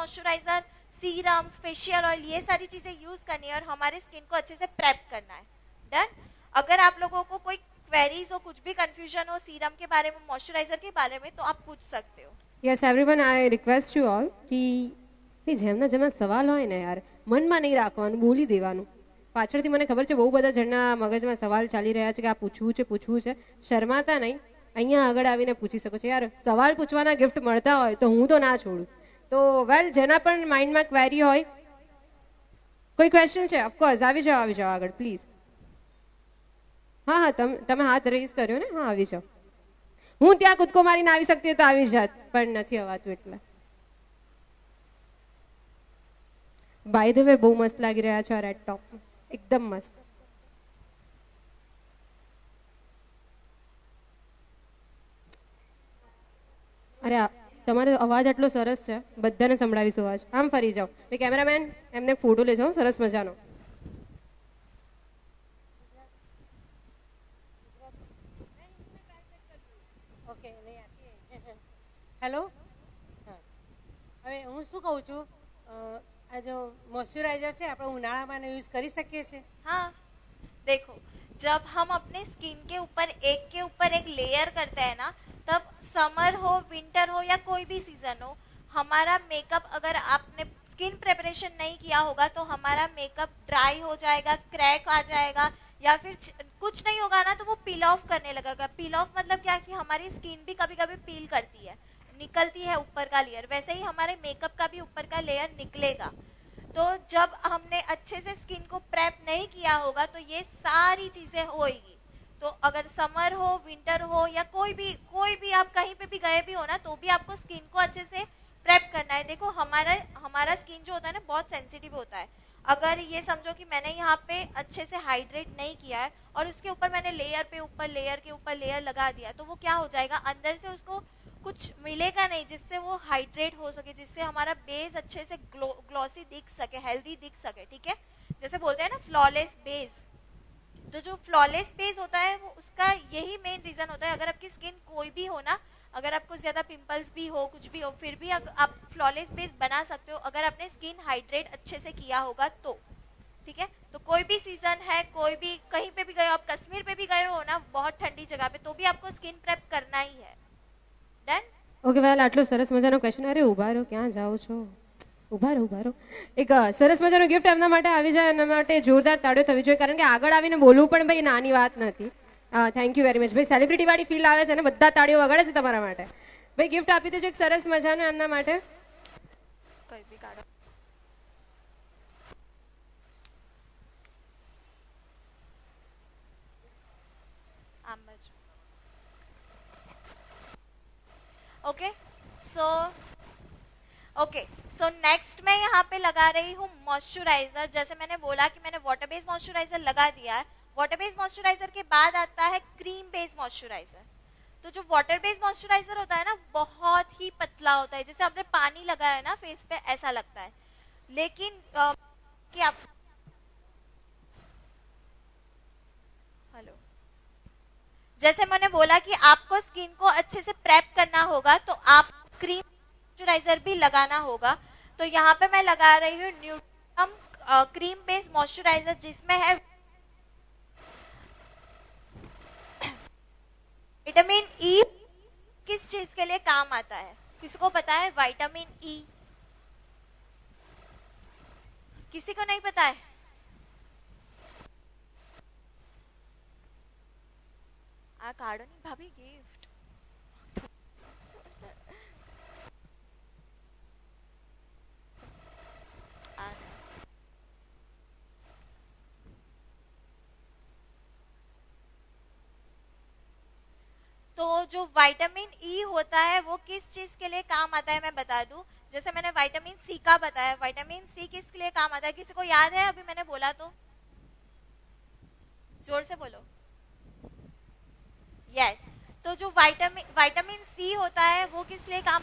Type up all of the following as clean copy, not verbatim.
Moisturiser, serums, facial oil, ये सारी चीजें यूज करनी है और हमारे स्किन को अच्छे से प्रेप करना है। डन। अगर आप लोगों को कोई क्वेरीज हो, कुछ भी कंफ्यूजन हो सीरम के बारे में, मॉइस्चराइजर के बारे में, तो आप पूछ सकते हो। Yes everyone, I request you all કે જેમના જેમના સવાલ હોય ને યાર મનમાં નહીં રાખવાનું, બોલી દેવાનું. પાછળથી મને ખબર છે બહુ બધા જણના મગજમાં સવાલ ચાલી રહ્યા છે કે આ પૂછવું છે. શરમાતા નહીં, અહીંયા આગળ આવીને પૂછી શકો છો. યાર સવાલ પૂછવાના ગિફ્ટ મળતા હોય તો હું તો ના છોડું. તો વેલ, જેના પણ માઇન્ડમાં ક્વેરી હોય, કોઈ ક્વેશ્ચન છે? ઓફકોર્સ આવી જાઓ આગળ પ્લીઝ. હા, તમે હાથ રેઝ કર્યો ને? હા, આવી જાઓ. હું ત્યાં કૂદકો મારીને આવી શકતી તો આવી જાત, પણ નથી અવાતું એટલે. બાય ધ વે બહુ મસ્ત લાગી રહ્યા છો આ રેડ ટોપ, એકદમ મસ્ત. અરે તમારો અવાજ આટલો સરસ છે, બધાને સંભળાવીશું અવાજ. આમ ફરી જાઓ. ભાઈ કેમેરામેન, એમને ફોટો લેજો સરસ મજાનો. હેલો. હવે હું શું કહું છું, આ जो मॉइस्चराइजर છે આપણે ઉનાળામાં યુઝ કરી શકીએ છીએ? हाँ, देखो जब हम अपने स्किन के ऊपर एक लेयर करते हैं ना, तब समर हो, विंटर हो या कोई भी सीजन हो, हमारा मेकअप, अगर आपने स्किन प्रिपरेशन नहीं किया होगा तो हमारा मेकअप ड्राई हो जाएगा, क्रैक आ जाएगा, या फिर कुछ नहीं होगा ना तो वो पील ऑफ करने लगेगा. पील ऑफ मतलब क्या कि हमारी स्किन भी कभी कभी पील करती है, निकलती है ऊपर का लेयर, वैसे ही हमारे मेकअप का भी ऊपर का लेयर निकलेगा. तो जब हमने अच्छे से स्किन को प्रेप नहीं किया होगा तो ये सारी चीजें होएगी. तो अगर समर हो, विंटर हो या कोई भी आप कहीं पे भी गए भी हो ना, तो भी आपको स्किन को अच्छे से प्रेप करना है. देखो हमारा स्किन जो होता है ना बहुत सेंसिटिव होता है. अगर ये समझो कि मैंने यहाँ पे अच्छे से हाइड्रेट नहीं किया है और उसके ऊपर मैंने लेयर के ऊपर लेयर लगा दिया, तो वो क्या हो जाएगा, अंदर से उसको कुछ मिलेगा नहीं जिससे वो हाइड्रेट हो सके, जिससे हमारा बेस अच्छे से ग्लॉसी दिख सके, हेल्दी दिख सके. ठीक है, जैसे बोलते हैं ना फ्लॉलेस बेस. तो जो फ्लॉलेस बेस होता है वो उसका यही मेन रीजन होता है. अगर आपकी स्किन कोई भी हो ना, अगर आपको ज्यादा पिंपल्स भी हो, कुछ भी हो, फिर भी आप फ्लॉलेस बेस बना सकते हो अगर आपने स्किन हाइड्रेट अच्छे से किया होगा तो. ठीक है, तो कोई भी सीजन है, कोई भी कहीं पे भी गए हो, आप कश्मीर पे भी गए हो ना बहुत ठंडी जगह पे, तो भी आपको स्किन प्रेप करना ही है. डन. ઓકે વેલ, આટલો સરસ મજાનો ક્વેશ્ચન. અરે ઉભા રહો, ક્યાં જાઓ છો? ઉભા રહો. એક સરસ મજાનો ગિફ્ટ એમના માટે આવી જાય, એના માટે જોરદાર તાળીઓ થવી જોઈએ, કારણ કે આગળ આવીને બોલવું પણ ભાઈ નાની વાત નથી. થેન્ક યુ વેરી મચ ભાઈ, સેલિબ્રિટી વાળી ફીલ આવે છે ને, બધા તાળીઓ વગાડે છે તમારા માટે. ભાઈ ગિફ્ટ આપી દેજો એક સરસ મજાનો એમના માટે. કઈ બી કાઢો. આમ જ. ओके, सो नेक्स्ट मैं यहाँ पे लगा रही हूँ मॉइस्चराइजर. जैसे मैंने बोला कि मैंने वाटर बेस्ड मॉइस्चराइजर लगा दिया है. वाटर बेस्ड मॉइस्चराइजर के बाद आता है क्रीम बेस्ड मॉइस्चराइजर. तो जो वाटर बेस्ड मॉइस्चराइजर होता है ना बहुत ही पतला होता है, जैसे आपने पानी लगाया है ना फेस पे ऐसा लगता है. लेकिन कि आप हेलो, जैसे मैंने बोला कि आपको स्किन को अच्छे से प्रेप करना होगा तो आप क्रीम मॉइस्चराइजर भी लगाना होगा. तो यहाँ पे मैं लगा रही हूँ न्यूट्रिकम क्रीम बेस्ड मॉइस्चराइजर, जिसमें है विटामिन ई. किस चीज के लिए काम आता है किसको पता है? Vitamin E. किसी को नहीं पता है? आ काढ़ो नहीं भाभी गिफ्ट. तो जो विटामिन ई होता है वो किस चीज के लिए काम आता है मैं बता दूं. जैसे मैंने विटामिन सी का बताया, विटामिन सी किस लिए काम आता है किसी को याद है? अभी मैंने बोला तो जोर से बोलो. यस. तो जो विटामिन सी होता है वो किस लिए काम,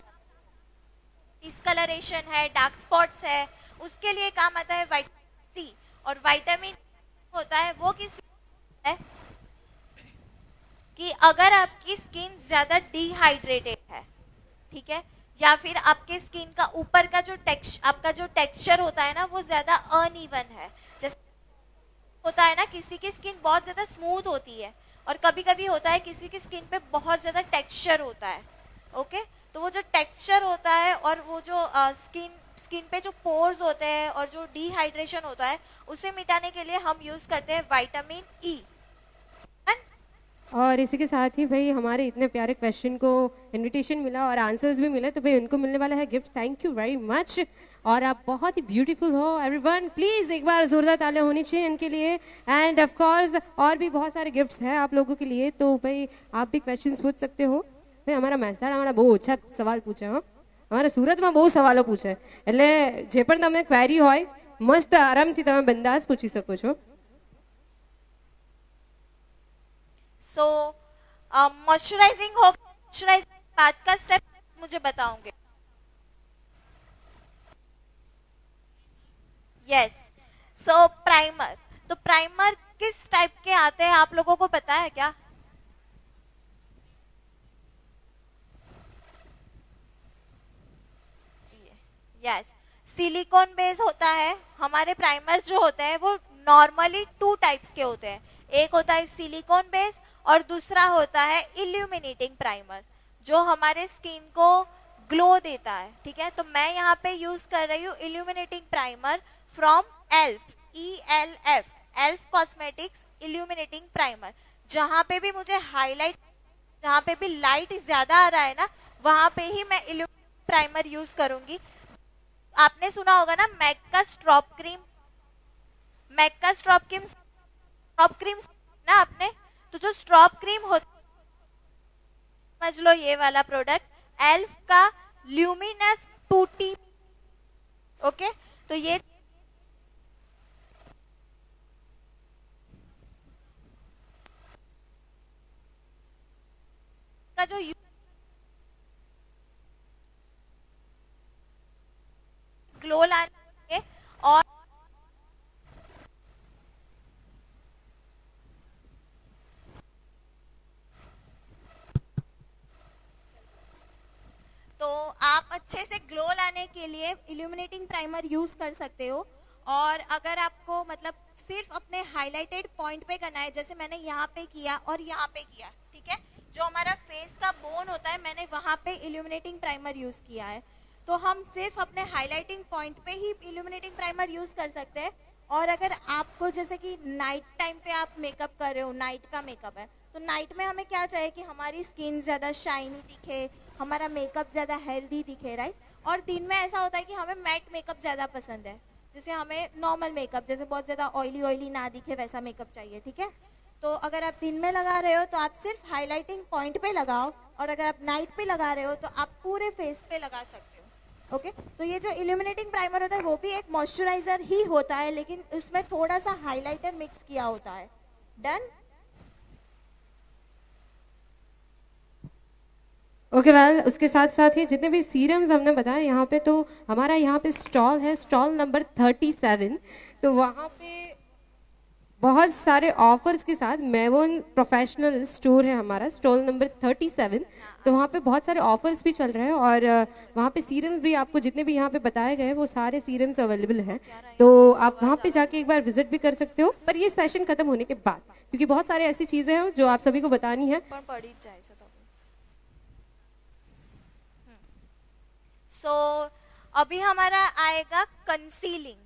डिस्कलरेशन है, डार्क स्पॉट्स है, उसके लिए काम आता है विटामिन सी. और विटामिन होता है वो किस लिए है कि अगर आपकी स्किन ज्यादा डिहाइड्रेटेड है, ठीक है, या फिर आपके स्किन का ऊपर का जो आपका जो टेक्सचर होता है ना वो ज्यादा अनइवन है। जैसे होता है ना किसी की स्किन बहुत ज्यादा स्मूथ होती है और कभी कभी होता है किसी की स्किन पे बहुत ज्यादा टेक्सचर होता है। ओके, तो वो जो टेक्सचर होता है और वो जो स्किन स्किन पे जो पोर्स होते हैं और जो डिहाइड्रेशन होता है उसे मिटाने के लिए हम यूज करते हैं विटामिन ई। और इसी के साथ ही भाई हमारे इतने प्यारे क्वेश्चन को इनविटेशन मिला और आंसर्स भी मिले, तो भाई उनको मिलने वाला है gift. Thank you very much. और आप बहुत ही ब्यूटीफुल हो एवरीवन, प्लीज एक बार जोरदार तालियां होनी चाहिए इनके लिए। एंड ऑफ कोर्स और भी बहुत सारे गिफ्ट्स हैं आप लोगों के लिए, तो भाई आप भी क्वेश्चंस पूछ सकते हो। ભાઈ અમારા મહેસાણામાં બહુ ઓછા સવાલ પૂછે, હો અમારા સુરતમાં બહુ સવાલો પૂછે, એટલે જે પણ તમને ક્વેરી હોય મસ્ત આરામથી તમે બંદાસ પૂછી શકો છો। सो मॉइस्चराइजिंग हो, मॉइस्चराइजिंग बाद का स्टेप मुझे बताओगे? यस, सो प्राइमर। तो प्राइमर किस टाइप के आते हैं आप लोगों को पता है क्या? यस, सिलिकॉन बेस होता है। हमारे प्राइमर्स जो होते हैं वो नॉर्मली 2 टाइप्स के होते हैं, एक होता है सिलिकॉन बेस और दूसरा होता है इल्यूमिनेटिंग प्राइमर जो हमारे स्किन को ग्लो देता है। ठीक है, तो मैं यहाँ पे यूज कर रही हूँ illuminating primer from elf, ELF, elf cosmetics illuminating primer. जहाँ पे भी मुझे हाईलाइट, जहाँ पे भी लाइट ज्यादा आ रहा है ना वहां पे ही मैं इल्यूमिनेटिंग प्राइमर यूज करूंगी। आपने सुना होगा ना मैक का स्ट्रॉप क्रीम, मैक का स्ट्रॉप क्रीम ना आपने, तो जो स्ट्रॉप क्रीम होता समझ लो ये वाला प्रोडक्ट एल्फ का ल्यूमिनस 2T। ओके, तो ये का जो ग्लो लाने और तो आप अच्छे से ग्लो लाने के लिए इल्यूमिनेटिंग प्राइमर यूज कर सकते हो। और अगर आपको मतलब सिर्फ अपने हाइलाइटेड पॉइंट पे करना है, जैसे मैंने यहाँ पे किया और यहाँ पे किया, ठीक है, जो हमारा फेस का बोन होता है मैंने वहां पे इल्यूमिनेटिंग प्राइमर यूज किया है, तो हम सिर्फ अपने हाइलाइटिंग पॉइंट पे ही इल्यूमिनेटिंग प्राइमर यूज कर सकते हैं। और अगर आपको जैसे कि नाइट टाइम पे आप मेकअप कर रहे हो, नाइट का मेकअप है, तो नाइट में हमें क्या चाहिए कि हमारी स्किन ज्यादा शाइनी दिखे, हमारा मेकअप ज्यादा हेल्दी दिखे, राइट। और दिन में ऐसा होता है कि हमें मैट मेकअप ज्यादा पसंद है, जैसे हमें नॉर्मल मेकअप जैसे बहुत ज्यादा ऑयली ऑयली ना दिखे वैसा मेकअप चाहिए, ठीक है। तो अगर आप दिन में लगा रहे हो तो आप सिर्फ हाइलाइटिंग पॉइंट पे लगाओ, और अगर आप नाइट पे लगा रहे हो तो आप पूरे फेस पे लगा सकते हो। ओके, तो ये जो इल्यूमिनेटिंग प्राइमर होता है वो भी एक मॉइस्चराइजर ही होता है, लेकिन उसमें थोड़ा सा हाइलाइटर मिक्स किया होता है। डन। ओके वेल, उसके साथ साथ ही जितने भी सीरम्स हमने बताए यहाँ पे, तो हमारा यहाँ पे स्टॉल है, स्टॉल नंबर 37। तो वहाँ पे बहुत सारे ऑफर्स के साथ मेवोन प्रोफेशनल स्टोर है हमारा, स्टॉल नंबर 37। तो वहाँ पे बहुत सारे ऑफर्स भी चल रहे हैं और वहाँ पे सीरम्स भी आपको जितने भी यहाँ पे बताए गए वो सारे सीरम्स अवेलेबल हैं, तो आप वहाँ पे जाके एक बार विजिट भी कर सकते हो, पर ये सेशन खत्म होने के बाद, क्योंकि बहुत सारे ऐसी चीजें हैं जो आप सभी को बतानी है। सो अभी हमारा आएगा कंसीलिंग,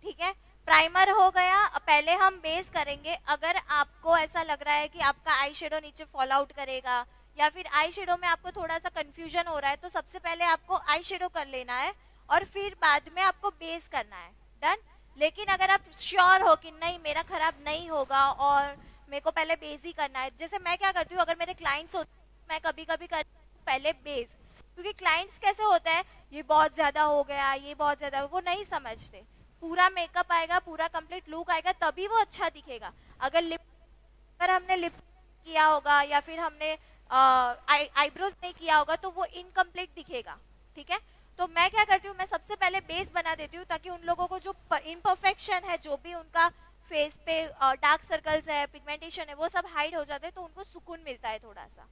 ठीक है। प्राइमर हो गया, पहले हम बेस करेंगे। अगर आपको ऐसा लग रहा है कि आपका आई शेडो नीचे फॉल आउट करेगा या फिर आई शेडो में आपको थोड़ा सा कंफ्यूजन हो रहा है, तो सबसे पहले आपको आई शेडो कर लेना है और फिर बाद में आपको बेस करना है। डन। लेकिन अगर आप श्योर हो कि नहीं मेरा खराब नहीं होगा और मेरे को पहले बेस ही करना है, जैसे मैं क्या करती हूँ, अगर मेरे क्लाइंट्स होते हैं मैं कभी कभी करती हूँ पहले बेस, क्योंकि क्लाइंट्स कैसे होता है ये बहुत ज्यादा हो गया, ये बहुत ज्यादा, वो नहीं समझते। पूरा मेकअप आएगा, पूरा कंप्लीट लुक आएगा तभी वो अच्छा दिखेगा। अगर हमने लिप्स किया होगा या फिर हमने आईब्रोज नहीं किया होगा तो वो इनकम्प्लीट दिखेगा, ठीक है। तो मैं क्या करती हूँ, मैं सबसे पहले बेस बना देती हूँ ताकि उन लोगों को जो इम्परफेक्शन है, जो भी उनका फेस पे डार्क सर्कल्स है, पिगमेंटेशन है, वो सब हाइड हो जाते हैं, तो उनको सुकून मिलता है थोड़ा सा,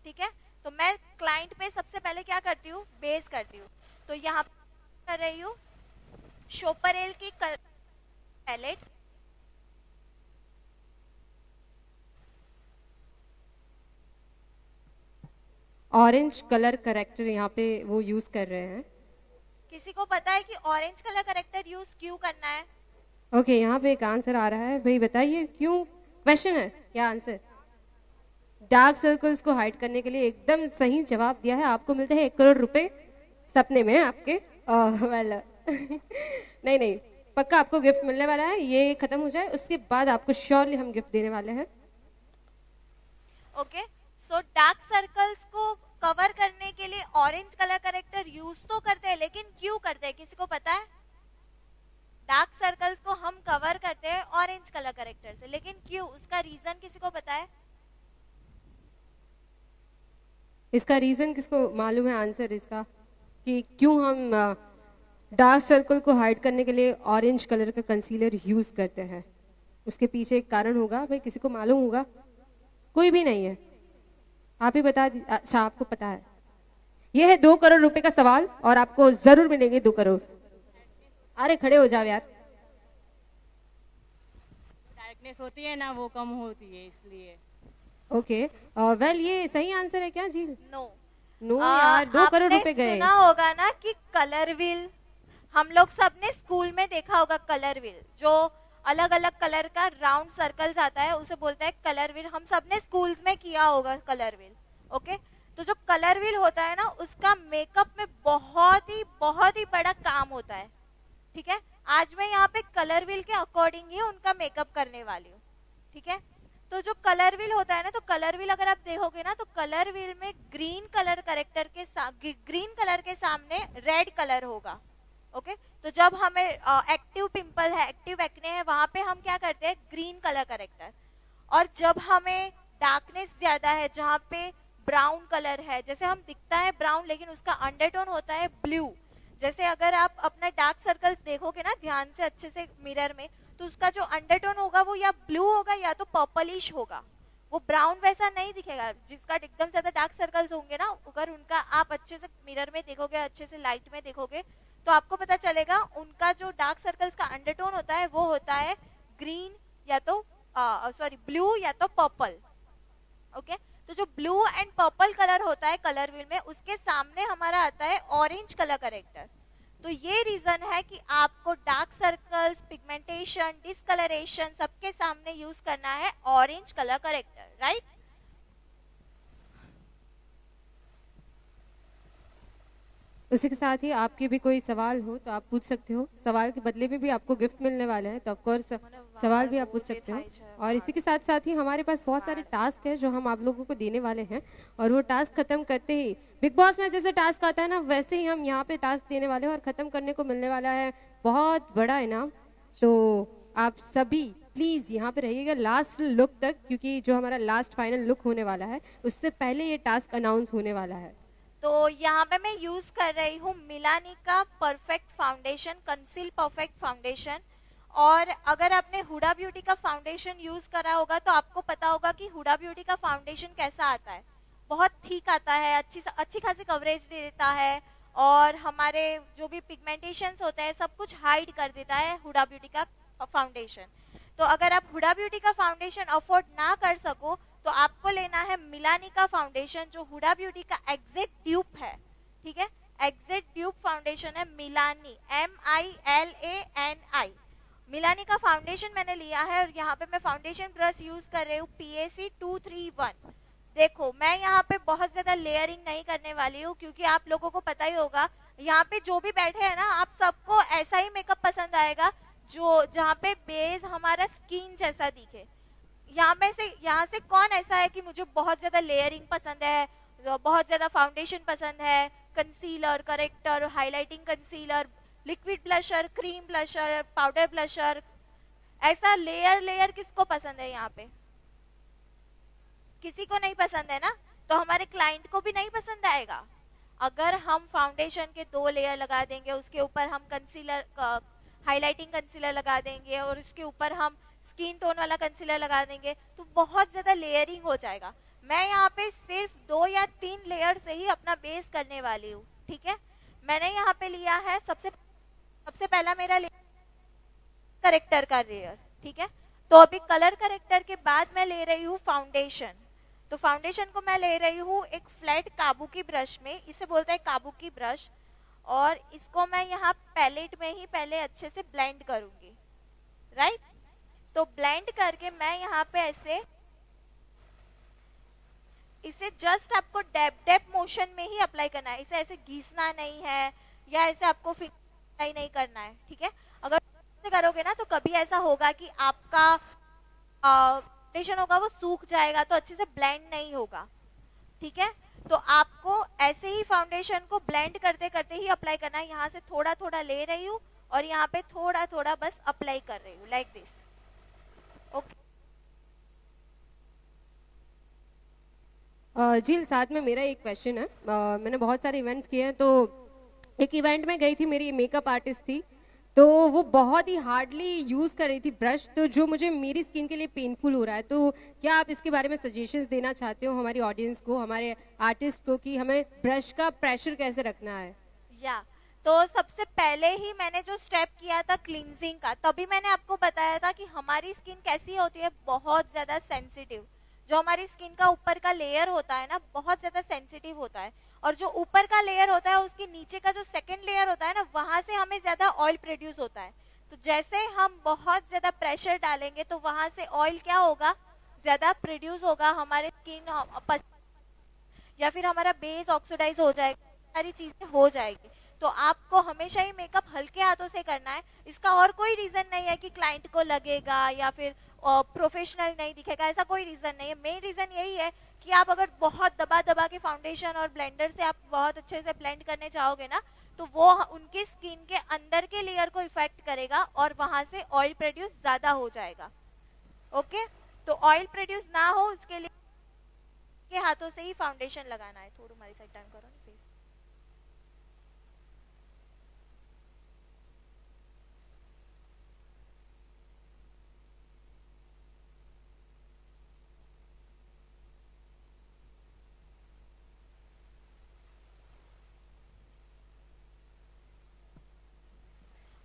ठीक है। तो मैं क्लाइंट पे सबसे पहले क्या करती हूँ, बेस करती हूँ। तो यहाँ कर रही हूँ शोपरेल की पैलेट, ऑरेंज कलर करेक्टर यहाँ पे वो यूज कर रहे हैं। किसी को पता है कि ऑरेंज कलर करेक्टर यूज क्यों करना है? ओके, यहाँ पे एक आंसर आ रहा है, भाई बताइए क्यों, क्वेश्चन है या आंसर? डार्क सर्कल्स को हाइड करने के लिए एकदम सही जवाब दिया है। आपको मिलते हैं 1 करोड़ रुपए सपने में आपके। वेल नहीं नहीं, पक्का आपको गिफ्ट मिलने वाला है। ये खत्म हो जाए उसके बाद आपको श्योरली हम गिफ्ट देने वाले हैं। ओके, सो डार्क सर्कल्स को कवर करने के लिए ऑरेंज कलर करेक्टर यूज तो करते हैं, लेकिन क्यों करते हैं किसी को पता है? डार्क सर्कल्स को हम कवर करते हैं ऑरेंज कलर करेक्टर से, लेकिन क्यों, उसका रीजन किसी को पता है? इसका रीजन किसको मालूम है? आंसर इसका कि क्यों हम डार्क सर्कल को हाइड करने के लिए ऑरेंज कलर का कंसीलर यूज करते हैं, उसके पीछे एक कारण होगा। भाई किसी को मालूम होगा? कोई भी नहीं है, आप ही बता दी। अच्छा, आपको पता है। यह है 2 करोड़ रुपए का सवाल और आपको जरूर मिलेंगे 2 करोड़। अरे खड़े हो जाओ यार। डार्कनेस होती है ना, वो कम होती है इसलिए। ओके, वेल ये सही आंसर है क्या झील? नो नो यार, 2 करोड़ रुपए गए। सुना होगा ना कि कलर व्हील, हम लोग सबने स्कूल में देखा होगा कलर व्हील, जो अलग अलग कलर का राउंड सर्कल्स आता है उसे बोलते हैं कलर व्हील। हम सबने स्कूल्स में किया होगा कलर व्हील। ओके, तो जो कलर व्हील होता है ना, उसका मेकअप में बहुत ही बड़ा काम होता है। ठीक है, आज मैं यहाँ पे कलर व्हील के अकॉर्डिंग ही उनका मेकअप करने वाली हूँ। ठीक है, तो जो कलर व्हील होता है ना, तो कलर व्हील अगर आप देखोगे ना, तो कलर व्हील में ग्रीन कलर करेक्टर के ग्रीन कलर के सामने रेड कलर होगा। ओके, तो जब हमें एक्टिव पिंपल है, एक्टिव एक्ने है, वहां पे हम क्या करते हैं, ग्रीन कलर करेक्टर। और जब हमें डार्कनेस ज्यादा है, जहाँ पे ब्राउन कलर है, जैसे हम दिखता है ब्राउन लेकिन उसका अंडरटोन होता है ब्लू। जैसे अगर आप अपना डार्क सर्कल्स देखोगे ना ध्यान से अच्छे से मिरर में, तो उसका जो अंडरटोन होगा वो या ब्लू होगा या तो पर्पलिश होगा, वो ब्राउन वैसा नहीं दिखेगा। जिसका एकदम ज्यादा डार्क सर्कल्स होंगे ना, अगर उनका आप अच्छे से मिरर में देखोगे, अच्छे से लाइट में देखोगे, तो आपको पता चलेगा उनका जो डार्क सर्कल्स का अंडरटोन होता है वो होता है ग्रीन या तो ब्लू या तो पर्पल। ओके, तो जो ब्लू एंड पर्पल कलर होता है कलर व्हील में, उसके सामने हमारा आता है ऑरेंज कलर करेक्टर। तो ये रीजन है कि आपको डार्क सर्कल्स, पिगमेंटेशन, डिस्कलरेशन सबके सामने यूज करना है ऑरेंज कलर करेक्टर, राइट? उसी के साथ ही आपके भी कोई सवाल हो तो आप पूछ सकते हो। सवाल के बदले में भी आपको गिफ्ट मिलने वाले हैं, तो ऑफ कोर्स सवाल भी आप पूछ सकते हो। और इसी के साथ साथ ही हमारे पास बहुत सारे टास्क है जो हम आप लोगों को देने वाले हैं, और वो टास्क खत्म करते ही, बिग बॉस में जैसे टास्क आता है ना, वैसे ही हम यहाँ पे टास्क देने वाले हैं और खत्म करने को मिलने वाला है बहुत बड़ा इनाम। तो आप सभी प्लीज यहाँ पे रहिएगा लास्ट लुक तक, क्योंकि जो हमारा लास्ट फाइनल लुक होने वाला है उससे पहले ये टास्क अनाउंस होने वाला है। तो यहाँ पे मैं यूज कर रही हूँ मिलानी का perfect foundation, conceal perfect foundation. और अगर आपने हुडा ब्यूटी का फाउंडेशन यूज करा होगा तो आपको पता होगा कि हुडा ब्यूटी का फाउंडेशन कैसा आता है। बहुत ठीक आता है, अच्छी खासी कवरेज दे देता है, और हमारे जो भी पिगमेंटेशंस होते हैं सब कुछ हाइड कर देता है हुडा ब्यूटी का फाउंडेशन। तो अगर आप हुडा ब्यूटी का फाउंडेशन अफोर्ड ना कर सको तो आपको लेना है मिलानी का फाउंडेशन, जो हुडा ब्यूटी का एग्जिट ड्यूप है। ठीक है, एग्जिट ड्यूप फाउंडेशन है मिलानी, MILANI। मिलानी का फाउंडेशन मैंने लिया है और यहाँ पे मैं फाउंडेशन ब्रश यूज कर रही हूँ PAC 231। देखो मैं यहाँ पे बहुत ज्यादा लेयरिंग नहीं करने वाली हूँ, क्योंकि आप लोगों को पता ही होगा यहाँ पे जो भी बैठे हैं ना, आप सबको ऐसा ही मेकअप पसंद आएगा जो जहाँ पे बेस हमारा स्किन जैसा दिखे। यहाँ से कौन ऐसा है कि मुझे बहुत ज्यादा लेयरिंग पसंद है, बहुत ज्यादा फाउंडेशन पसंद है, concealer, character, highlighting concealer, liquid blusher, cream blusher, powder blusher, ऐसा लेयर किसको पसंद है? यहाँ पे किसी को नहीं पसंद है ना, तो हमारे क्लाइंट को भी नहीं पसंद आएगा। अगर हम फाउंडेशन के 2 लेयर लगा देंगे, उसके ऊपर हम कंसीलर, हाइलाइटिंग कंसीलर लगा देंगे और उसके ऊपर हम स्किन टोन वाला कंसीलर लगा देंगे, तो बहुत ज्यादा लेयरिंग हो जाएगा। मैं यहाँ पे सिर्फ 2 या 3 लेयर से ही अपना बेस करने वाली हूँ, ठीक है। मैंने यहाँ पे लिया है सबसे पहला मेरा करेक्टर का लेयर, ठीक है। तो अभी कलर करेक्टर के बाद मैं ले रही हूँ फाउंडेशन। तो फाउंडेशन को मैं ले रही हूँ एक फ्लैट काबुकी ब्रश में, इसे बोलते हैं काबुकी ब्रश, और इसको मैं यहाँ पैलेट में ही पहले अच्छे से ब्लेंड करूंगी, राइट। तो ब्लेंड करके मैं यहाँ पे इसे जस्ट आपको डैप मोशन में ही अप्लाई करना है, इसे ऐसे घिसना नहीं है या ऐसे आपको अप्लाई नहीं करना है, ठीक है। अगर ऐसे करोगे ना तो कभी ऐसा होगा कि आपका फाउंडेशन होगा वो सूख जाएगा, तो अच्छे से ब्लेंड नहीं होगा, ठीक है। तो आपको ऐसे ही फाउंडेशन को ब्लेंड करते करते ही अप्लाई करना है। यहाँ से थोड़ा थोड़ा ले रही हूँ और यहाँ पे थोड़ा थोड़ा बस अप्लाई कर रही हूँ, लाइक दिस, ओके। जी, साथ में मेरा एक क्वेश्चन है। मैंने बहुत सारे इवेंट्स किए हैं, तो एक इवेंट में गई थी, मेरी मेकअप आर्टिस्ट थी, तो वो बहुत ही हार्डली यूज़ कर रही थी ब्रश, तो जो मुझे मेरी स्किन के लिए पेनफुल हो रहा है। तो क्या आप इसके बारे में सजेशंस देना चाहते हो हमारी ऑडियंस को, हमारे आर्टिस्ट को, कि हमें ब्रश का प्रेशर कैसे रखना है? या तो सबसे पहले ही मैंने जो स्टेप किया था क्लींजिंग का, तभी मैंने आपको बताया था कि हमारी स्किन कैसी होती है, बहुत ज्यादा सेंसिटिव। जो हमारी स्किन का ऊपर का लेयर होता है ना, बहुत ज्यादा सेंसिटिव होता है, और जो ऊपर का लेयर होता है उसके नीचे का जो सेकंड लेयर होता है ना, वहां से हमें ज्यादा ऑयल प्रोड्यूस होता है। तो जैसे हम बहुत ज्यादा प्रेशर डालेंगे तो वहां से ऑयल क्या होगा, ज्यादा प्रोड्यूस होगा, हमारे स्किन या फिर हमारा बेस ऑक्सीडाइज हो जाएगा, सारी चीजें हो जाएगी। तो आपको हमेशा ही मेकअप हल्के हाथों से करना है। इसका और कोई रीजन नहीं है कि क्लाइंट को लगेगा या फिर प्रोफेशनल नहीं दिखेगा, ऐसा कोई रीजन नहीं है। मेन रीजन यही है कि आप अगर बहुत दबा दबा के फाउंडेशन और ब्लेंडर से आप बहुत अच्छे से ब्लेंड करने चाहोगे ना, तो वो उनकी स्किन के अंदर के लेयर को इफेक्ट करेगा और वहां से ऑयल प्रोड्यूस ज्यादा हो जाएगा, ओके। तो ऑयल प्रोड्यूस ना हो उसके लिए के हाथों से ही फाउंडेशन लगाना है। थोड़ा हमारी साइड टाइम करो ना प्लीज।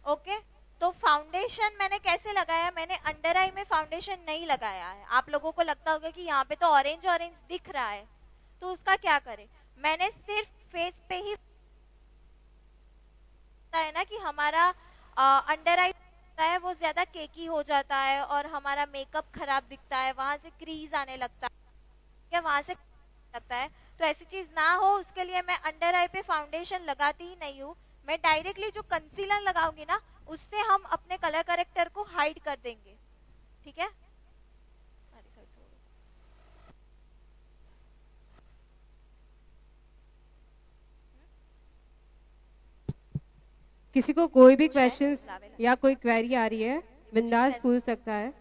ओके, तो फाउंडेशन मैंने कैसे लगाया, मैंने अंडर आई में फाउंडेशन नहीं लगाया है। आप लोगों को लगता होगा कि यहाँ पे तो ऑरेंज ऑरेंज दिख रहा है, तो उसका क्या करें। मैंने सिर्फ फेस पे ही है ना कि हमारा अंडर आई है वो ज्यादा केकी हो जाता है और हमारा मेकअप खराब दिखता है, वहां से क्रीज आने लगता है, क्या वहां से लगता है। तो ऐसी चीज ना हो उसके लिए मैं अंडर आई पे फाउंडेशन लगाती ही नहीं हूँ। मैं डायरेक्टली जो कंसीलर लगाऊंगी ना, उससे हम अपने कलर करेक्टर को हाइड कर देंगे, ठीक है। किसी को कोई भी क्वेश्चंस या कोई क्वेरी आ रही है, बिंदास पूछ सकता है।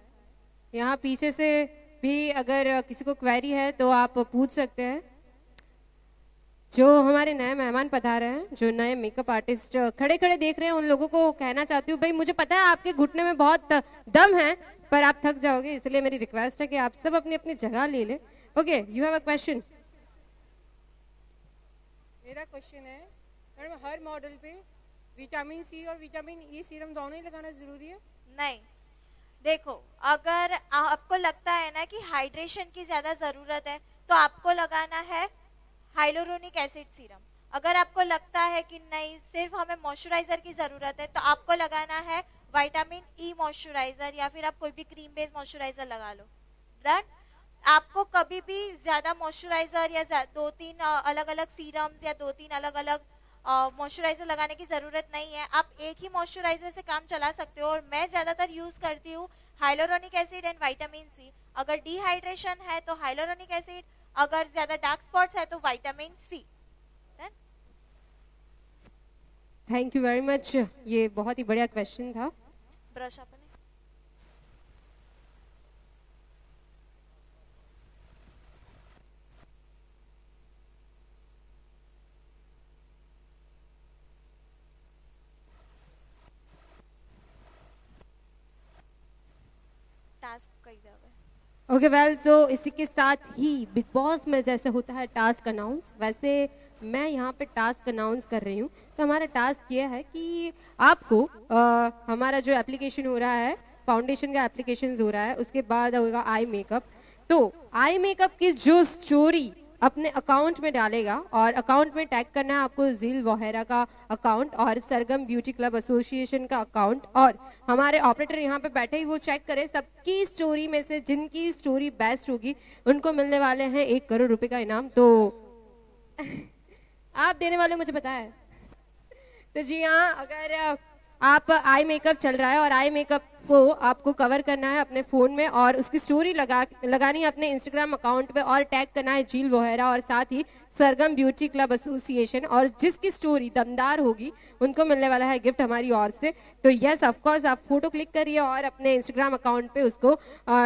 यहाँ पीछे से भी अगर किसी को क्वेरी है तो आप पूछ सकते हैं। जो हमारे नए मेहमान पधारे हैं, जो नए मेकअप आर्टिस्ट खड़े खड़े देख रहे हैं, उन लोगों को कहना चाहती हूँ, भाई मुझे पता है आपके घुटने में बहुत दम है, पर आप थक जाओगे, इसलिए मेरी रिक्वेस्ट है कि आप सब अपनी अपनी जगह ले लें। Okay, you have a question. मेरा क्वेश्चन है, मैडम हर मॉडल पे विटामिन सी और विटामिन ई सीरम दोनों ही लगाना जरूरी है? नहीं, देखो अगर आपको लगता है ना कि हाइड्रेशन की ज्यादा जरूरत है तो आपको लगाना है हाइलोरोनिक एसिड सीरम। अगर आपको लगता है कि नहीं सिर्फ हमें मॉइस्चराइजर की जरूरत है तो आपको लगाना है विटामिन ई मॉइस्चराइजर, या फिर आप कोई भी क्रीम बेस्ड मॉइस्चराइजर लगा लो। डन। आपको कभी भी ज्यादा मॉइस्चराइजर या 2-3 अलग अलग सीरम्स या 2-3 अलग अलग मॉइस्चराइजर लगाने की जरूरत नहीं है। आप एक ही मॉइस्चराइजर से काम चला सकते हो, और मैं ज्यादातर यूज करती हूँ hyaluronic acid and vitamin C. अगर डिहाइड्रेशन है तो हाइलोरोनिक एसिड, अगर ज्यादा डार्क स्पॉट्स है तो vitamin C. Thank you very much, ये बहुत ही बढ़िया क्वेश्चन था। ब्रश अपने टास्क कही जावे। ओके वेल, तो इसी के साथ ही बिग बॉस में जैसे होता है टास्क अनाउंस, वैसे मैं यहाँ पे टास्क अनाउंस कर रही हूँ। तो हमारा टास्क ये है कि आपको हमारा जो एप्लीकेशन हो रहा है, फाउंडेशन का एप्लीकेशन हो रहा है, उसके बाद होगा आई मेकअप। तो आई मेकअप की जो स्टोरी अपने अकाउंट में डालेगा और अकाउंट में टैग करना है आपको झील वोहेरा का अकाउंट और सरगम ब्यूटी क्लब एसोसिएशन का अकाउंट, और हमारे ऑपरेटर यहाँ पे बैठे ही वो चेक करे सबकी स्टोरी में से जिनकी स्टोरी बेस्ट होगी उनको मिलने वाले हैं 1 करोड़ रुपए का इनाम। तो आप देने वाले मुझे पता है। तो जी हाँ, अगर आप आई मेकअप चल रहा है और आई मेकअप को आपको कवर करना है अपने फोन में और उसकी स्टोरी लगानी है अपने इंस्टाग्राम अकाउंट पे और टैग करना है झील वोहेरा और साथ ही सरगम ब्यूटी क्लब एसोसिएशन, और जिसकी स्टोरी दमदार होगी उनको मिलने वाला है गिफ्ट हमारी ओर से। तो यस ऑफ कोर्स, आप फोटो क्लिक करिए और अपने इंस्टाग्राम अकाउंट पे उसको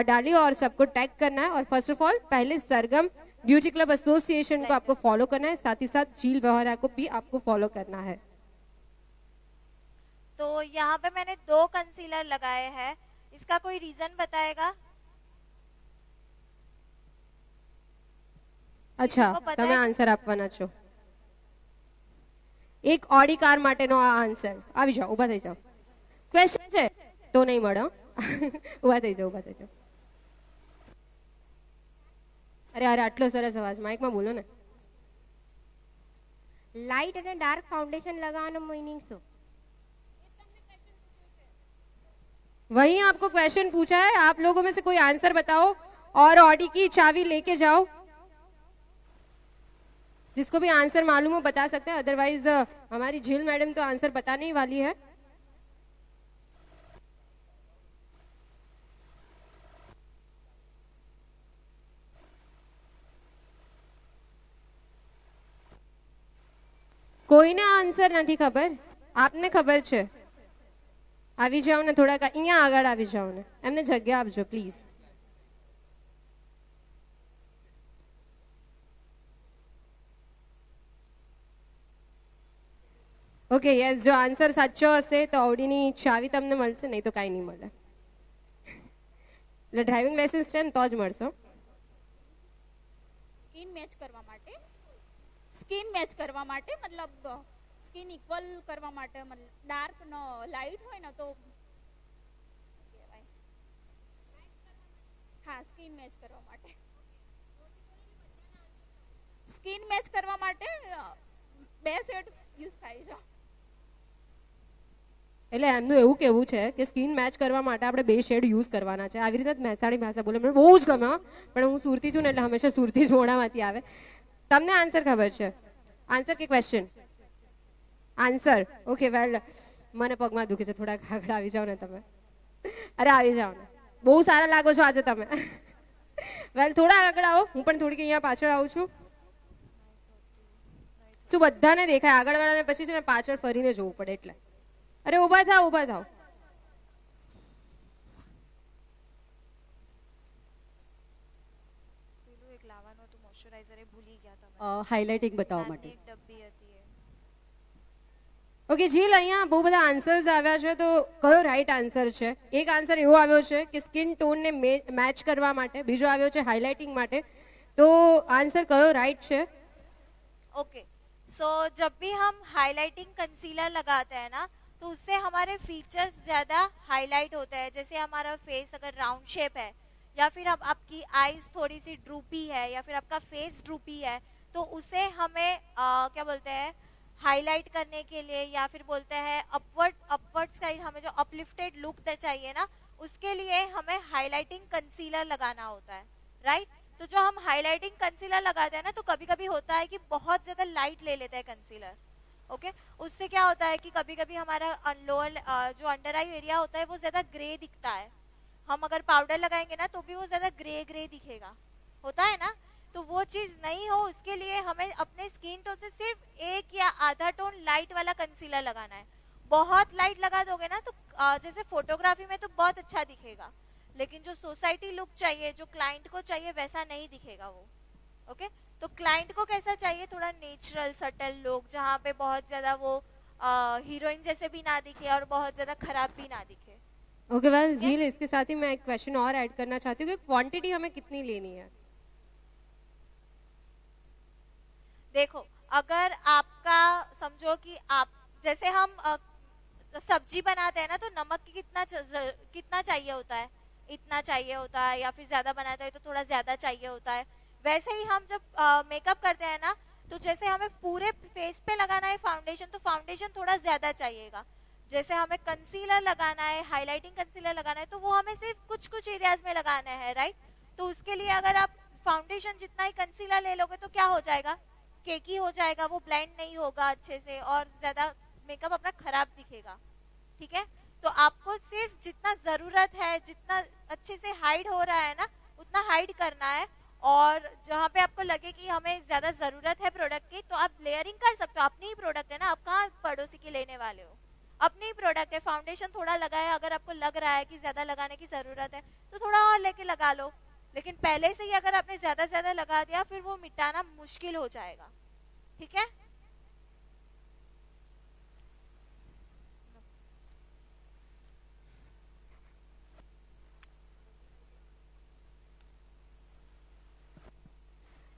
डालिए और सबको टैग करना है। और फर्स्ट ऑफ ऑल पहले सरगम ब्यूटी क्लब एसोसिएशन को आपको फॉलो करना है, साथ ही साथ झील वोहेरा को भी आपको फॉलो करना है। तो यहाँ पे मैंने 2 कंसीलर लगाए हैं, इसका कोई रीजन बताएगा? અચ્છા, તમે આન્સર આપવાના છો। એક ઓડી કાર માટેનો આ આન્સર। આવી જાઓ, ઊભા થઈ જાઓ। ક્વેશ્ચન છે તો નહીં મળે। ઊભા થઈ જાઓ, ઊભા થઈ જાઓ। અરે અરે, આટલો સરસ અવાજ, માઇકમાં બોલો ને। લાઇટ અને ડાર્ક ફાઉન્ડેશન લગાવવાનો મીનિંગ શું? वही आपको क्वेश्चन पूछा है, आप लोगों में से कोई आंसर बताओ और ऑडी की चाबी लेके जाओ। जिसको भी आंसर मालूम हो बता सकते हैं, अदरवाइज हमारी झील मैडम तो आंसर बताने ही वाली है। કોઈને આન્સર નથી ખબર? આપને ખબર છે? આવી જાઓ ને, થોડાક અહીંયા આગળ આવી જાઓ ને, એમને જગ્યા આપજો પ્લીઝ। ઓકે યસ, જો આન્સર સાચો હશે તો ઓડીની ચાવી તમને મળશે, નહીં તો કાંઈ નહીં મળે। એટલે ડ્રાઇવિંગ લાયસન્સ છે ને તો જ મળશે। સ્કિન મેચ કરવા માટે મતલબ સ્કિન ઇક્વલ કરવા માટે, મતલબ ડાર્ક નો લાઇટ હોય ને તો કહેવાય। હા, સ્કિન મેચ કરવા માટે 2 શેડ યુઝ થાય છે। એટલે એમનું એવું કેવું છે કે સ્કિન મેચ કરવા માટે આપણે 2 શેડ યુઝ કરવાના છે। આવી રીતે મહેસાણી ભાષા બોલે, મને બહુ જ ગમે, પણ હું સુરતી છું ને એટલે હંમેશા સુરતી જ મોઢામાંથી આવે। તમને આન્સર ખબર છે? આન્સર કે ક્વેશ્ચન? આન્સર। ઓકે વેલ, મને પગમાં દુખે છે, થોડા આગળ આવી જાઓ ને તમે। અરે આવી જાઓ ને, બહુ સારા લાગો છો આજે તમે। વેલ, થોડા આગળ આવો, હું પણ થોડીક અહીંયા પાછળ આવું છું। શું બધાને દેખાય? આગળવાળાને પછી છે ને પાછળ ફરીને જોવું પડે એટલે। અરે ઊભા થાવ, ઊભા થાવ। પેલું એક લાવવાનું હતું મોઇશ્ચરાઇઝર, એ ભૂલી ગયા તમે। હાઇલાઇટિંગ બતાવવા માટે એક ડબ્બી હતી એ। ઓકે જીલ, અહીંયા બહુ બધા આન્સર્સ આવ્યા છે, તો કયો રાઈટ આન્સર છે? એક આન્સર એવો આવ્યો છે કે સ્કિન ટોનને મેચ કરવા માટે, બીજો આવ્યો છે હાઇલાઇટિંગ માટે। તો આન્સર કયો રાઈટ છે? ओके, सो जब भी हम हाइलाइटिंग कंसीलर लगाते हैं ना, तो उससे हमारे फीचर्स ज्यादा हाईलाइट होते हैं। जैसे हमारा फेस अगर राउंड शेप है, या फिर अब आपकी आईज थोड़ी सी ड्रूपी है, या फिर आपका फेस ड्रूपी है, तो उसे हमें क्या बोलते हैं, हाईलाइट करने के लिए, या फिर बोलते हैं अपवर्ड साइड, हमें जो अपलिफ्टेड लुक चाहिए ना, उसके लिए हमें हाईलाइटिंग कंसीलर लगाना होता है, राइट। तो जो हम हाईलाइटिंग कंसीलर लगाते हैं ना, तो कभी कभी होता है कि बहुत ज्यादा लाइट ले लेते हैं कंसीलर। ओके, उससे क्या होता है कि कभी कभी हमारा लोअर जो अंडर आई एरिया होता है वो ज्यादा ग्रे दिखता है। हम अगर पाउडर लगाएंगे ना तो भी वो ज्यादा ग्रे दिखेगा, होता है ना। तो वो चीज नहीं हो, उसके लिए हमें अपने स्किन टोन से सिर्फ 1 या आधा टोन लाइट वाला कंसीलर लगाना है। बहुत लाइट लगा दोगे ना तो जैसे फोटोग्राफी में तो बहुत अच्छा दिखेगा, लेकिन जो सोसाइटी लुक चाहिए, जो क्लाइंट को चाहिए, वैसा नहीं दिखेगा वो। ओके, तो क्लाइंट को कैसा चाहिए? थोड़ा नेचुरल सटल लुक, जहाँ पे बहुत ज्यादा वो हीरोइन जैसे भी ना दिखे और बहुत ज्यादा खराब भी ना दिखे। ओके वेल झील, इसके साथ ही मैं एक क्वेश्चन और ऐड करना चाहती हूँ कि क्वांटिटी हमें कितनी लेनी है? देखो, अगर आपका समझो कि आप जैसे हम सब्जी बनाते हैं ना, तो नमक की कितना चाहिए होता है, इतना चाहिए होता है, या फिर ज्यादा बनाते हैं तो थोड़ा ज्यादा चाहिए होता है। वैसे ही हम जब मेकअप करते हैं ना, तो जैसे हमें पूरे फेस पे लगाना है फाउंडेशन, तो फाउंडेशन थोड़ा ज्यादा चाहिएगा। जैसे हमें कंसीलर लगाना है, हाइलाइटिंग कंसीलर लगाना है, तो वो हमें सिर्फ कुछ कुछ एरियाज में लगाना है, राइट। तो उसके लिए अगर आप फाउंडेशन जितना ही कंसीलर ले लोगे तो क्या हो जाएगा, केकी हो जाएगा, वो ब्लेंड नहीं होगा अच्छे से और ज्यादा मेकअप अपना खराब दिखेगा। ठीक है, तो आपको सिर्फ जितना जरूरत है, जितना अच्छे से हाइड हो रहा है ना, उतना हाइड करना है। और जहाँ पे आपको लगे कि हमें ज्यादा जरूरत है प्रोडक्ट की, तो आप लेयरिंग कर सकते हो। अपनी ही प्रोडक्ट है ना, आप कहाँ पड़ोसी की लेने वाले हो, अपनी ही प्रोडक्ट है। फाउंडेशन थोड़ा लगाया, अगर आपको लग रहा है कि ज्यादा लगाने की जरूरत है तो थोड़ा और लेके लगा लो, लेकिन पहले से ही अगर आपने ज्यादा लगा दिया फिर वो मिटाना मुश्किल हो जाएगा। ठीक है,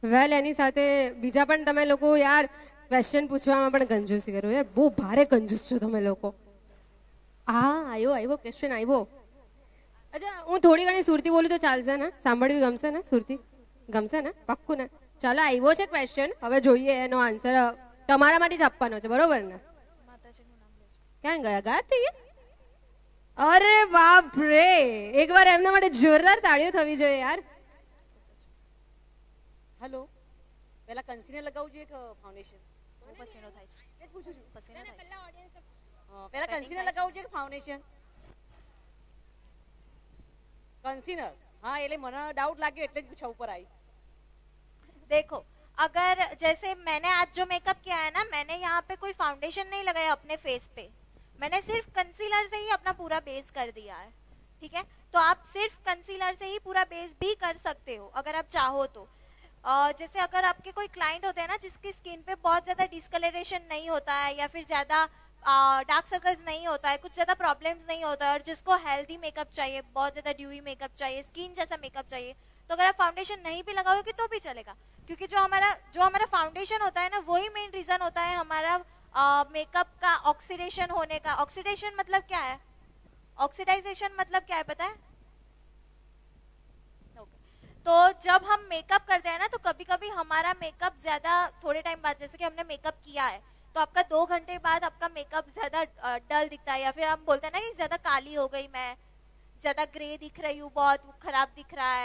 વેલ એની સાથે બીજા પણ તમે લોકો યાર ક્વેશ્ચન પૂછવામાં પણ કંજૂસી કરો યાર, બહુ ભારે કંજૂસ છો તમે લોકો. આવ્યો ક્વેશ્ચન આવ્યો. અચ્છા, હું થોડી ઘણી સુરતી બોલું તો ચાલશે ને? સાંભળવી ગમશે ને? સુરતી ગમશે ને? પાક્કું ને? ચાલો, આવ્યો છે ક્વેશ્ચન, હવે જોઈએ એનો આન્સર. તમારા માટે જ આપવાનો છે, બરોબર ને? ક્યાં ગયા થઈ? અરે બાપ રે, એકવાર એમના માટે જોરદાર તાળીઓ થવી જોઈએ યાર. હેલો, પહેલા કન્સીલર લગાવવું જોઈએ કે ફાઉન્ડેશન? પસીનો થાય છે, એ જ પૂછું છું. પસીનો થાય છે. પહેલા કન્સીલર લગાવવું જોઈએ કે ફાઉન્ડેશન? કન્સીલર. હા, એટલે મને ડાઉટ લાગ્યો એટલે જ પૂછવા ઉપર આવી. देखो, अगर जैसे मैंने आज जो मेकअप किया है ना, मैंने यहाँ पे कोई फाउंडेशन नहीं लगाया अपने फेस पे, मैंने सिर्फ कंसीलर से ही अपना पूरा बेस कर दिया है। ठीक है, तो आप सिर्फ कंसीलर से ही पूरा बेस भी कर सकते हो अगर आप चाहो तो। जैसे अगर आपके कोई क्लाइंट होते हैं ना जिसकी स्किन पे बहुत ज्यादा डिस्कलरेशन नहीं होता है, या फिर ज्यादा डार्क सर्कल्स नहीं होता है, कुछ ज्यादा प्रॉब्लम्स नहीं होता है, और जिसको हेल्दी मेकअप चाहिए, बहुत ज्यादा ड्यूई मेकअप चाहिए, स्किन जैसा मेकअप चाहिए, तो अगर आप फाउंडेशन नहीं भी लगाओगे तो भी चलेगा। क्योंकि जो हमारा फाउंडेशन होता है ना, वही मेन रीजन होता है हमारा मेकअप का ऑक्सीडेशन होने का। ऑक्सीडेशन मतलब क्या है, ऑक्सीडाइजेशन मतलब क्या है पता है? तो जब हम मेकअप करते हैं ना, तो कभी कभी हमारा मेकअप ज्यादा थोड़े टाइम बाद, जैसे कि हमने मेकअप किया है तो आपका 2 घंटे बाद आपका मेकअप ज्यादा डल दिखता है, या फिर हम बोलते हैं ना कि ज्यादा काली हो गई, मैं ज्यादा ग्रे दिख रही हूँ, बहुत खराब दिख रहा है।